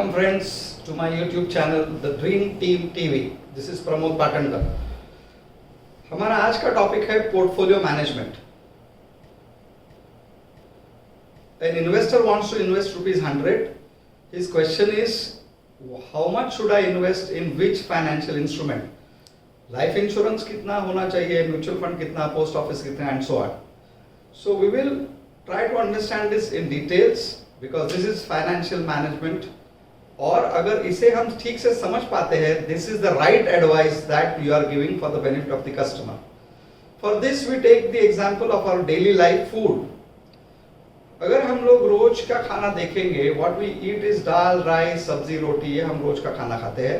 Welcome friends to my YouTube channel The Dream Team TV. This is Pramod Patankar. हमारा आज का topic है portfolio management. An investor wants to invest ₹100. His question is, how much should I invest in which financial instrument? Life insurance कितना होना चाहिए, mutual fund कितना, post office कितना, and so on. So we will try to understand this in details because this is financial management. और अगर इसे हम ठीक से समझ पाते हैं, this is the right advice that you are giving for the benefit of the customer. For this we take the example of our daily life food. अगर हम लोग रोज का खाना देखेंगे, what we eat is dal, rice, सब्जी, रोटी, ये हम रोज का खाना खाते हैं.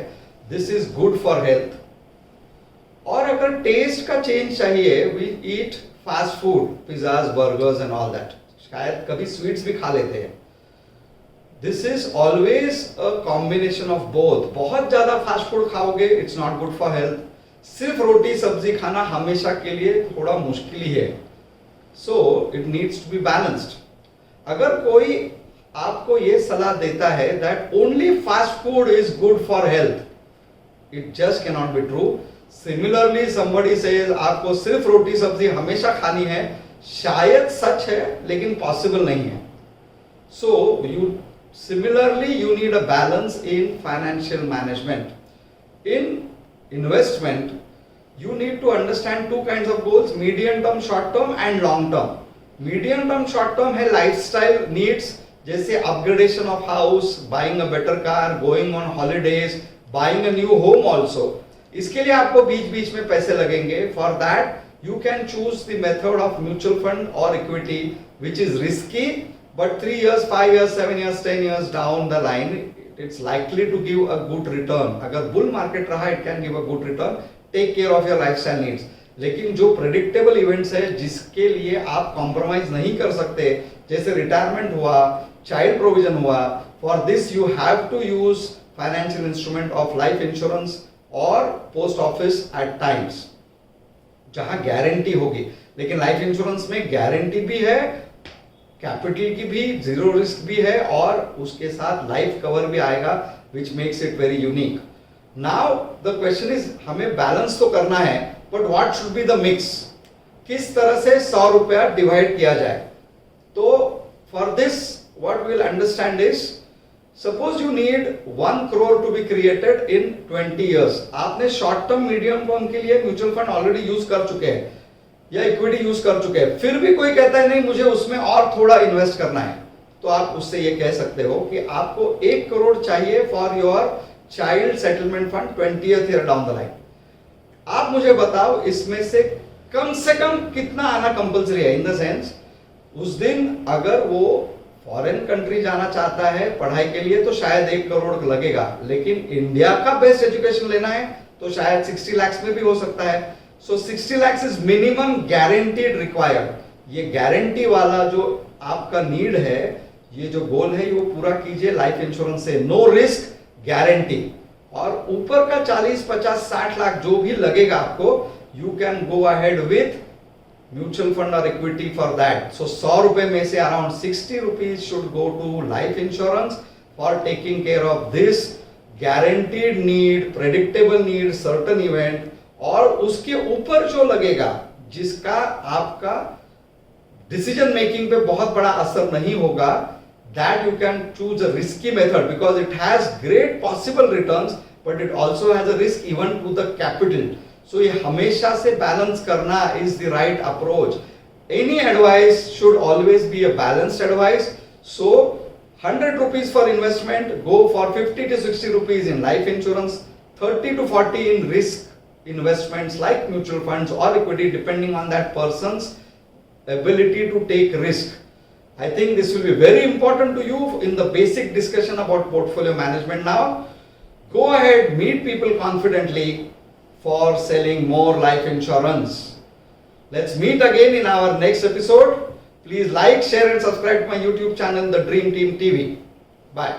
This is good for health. और अगर टेस्ट का चेंज चाहिए, we eat fast food, pizzas, burgers and all that. शायद कभी स्वीट्स भी खा लेते हैं. This is always a combination of both. बहुत ज़्यादा फास्ट फूड खाओगे, it's not good for health. सिर्फ रोटी सब्जी खाना हमेशा के लिए थोड़ा मुश्किल ही है. So it needs to be balanced. अगर कोई आपको ये सलाह देता है that only fast food is good for health, it just cannot be true. Similarly, somebody says आपको सिर्फ रोटी सब्जी हमेशा खानी है, शायद सच है लेकिन पॉसिबल नहीं है. So similarly, you need a balance in financial management. In investment, you need to understand two kinds of goals: medium term, short term and long term. Medium term, short term है lifestyle needs, जैसे upgradation of house, buying a better car, going on holidays, buying a new home also. इसके लिए आपको बीच बीच में पैसे लगेंगे. For that, you can choose the method of mutual fund or equity, which is risky. But 3 years, 5 years, 7 years, 10 years down the line, it's likely to give a good return. अगर bull market रहा, it can give a good return. Take care of your lifestyle needs. लेकिन जो predictable events है, जिसके लिए आप compromise नहीं कर सकते, जैसे retirement हुआ, child provision हुआ, for this you have to use financial instrument of life insurance or post office at times, जहाँ guarantee होगी. लेकिन life insurance में guarantee भी है, कैपिटल की भी, जीरो रिस्क भी है और उसके साथ लाइफ कवर भी आएगा, which makes it very unique. Now the question is, हमें बैलेंस तो करना है, but what should be the mix? किस तरह से 100 रुपया डिवाइड किया जाए? तो for this what we will understand is, suppose you need 1 crore to be created in 20 years. आपने शॉर्ट टर्म मीडियम टर्म के लिए म्यूचुअल फंड ऑलरेडी यूज कर चुके हैं या इक्विटी यूज कर चुके हैं, फिर भी कोई कहता है नहीं मुझे उसमें और थोड़ा इन्वेस्ट करना है, तो आप उससे ये कह सकते हो कि आपको 1 crore चाहिए for your child settlement fund 20th year down the line. आप मुझे बताओ इसमें से कम कितना आना कंपलसरी है? इन द सेंस, उस दिन अगर वो फॉरेन कंट्री जाना चाहता है पढ़ाई के लिए तो शायद 1 crore लगेगा, लेकिन इंडिया का बेस्ट एजुकेशन लेना है तो शायद 60 lakhs में भी हो सकता है. So 60 lakhs is minimum guaranteed required. ये गारंटी वाला जो आपका नीड है, ये जो गोल है, ये वो पूरा कीजिए लाइफ इंश्योरेंस से. No risk guarantee. और ऊपर का 40, 50, 60 लाख जो भी लगेगा आपको, you can go ahead with mutual fund और इक्विटी फॉर दैट. सो 100 रुपए में से around 60 rupees should go to life insurance for taking care of this guaranteed need, predictable need, certain event. और उसके ऊपर जो लगेगा, जिसका आपका डिसीजन मेकिंग पे बहुत बड़ा असर नहीं होगा, that you can choose a risky method because it has great possible returns but it also has a risk even to the capital. So ये हमेशा से बैलेंस करना is the right approach. Any advice should always be a balanced advice. So 100 rupees for investment, go for 50 to 60 rupees in life insurance, 30 to 40 in risk investments like mutual funds or equity, depending on that person's ability to take risk. I think this will be very important to you in the basic discussion about portfolio management. Now go ahead, meet people confidently for selling more life insurance. Let's meet again in our next episode. Please like, share and subscribe to my YouTube channel, The Dream Team TV. Bye.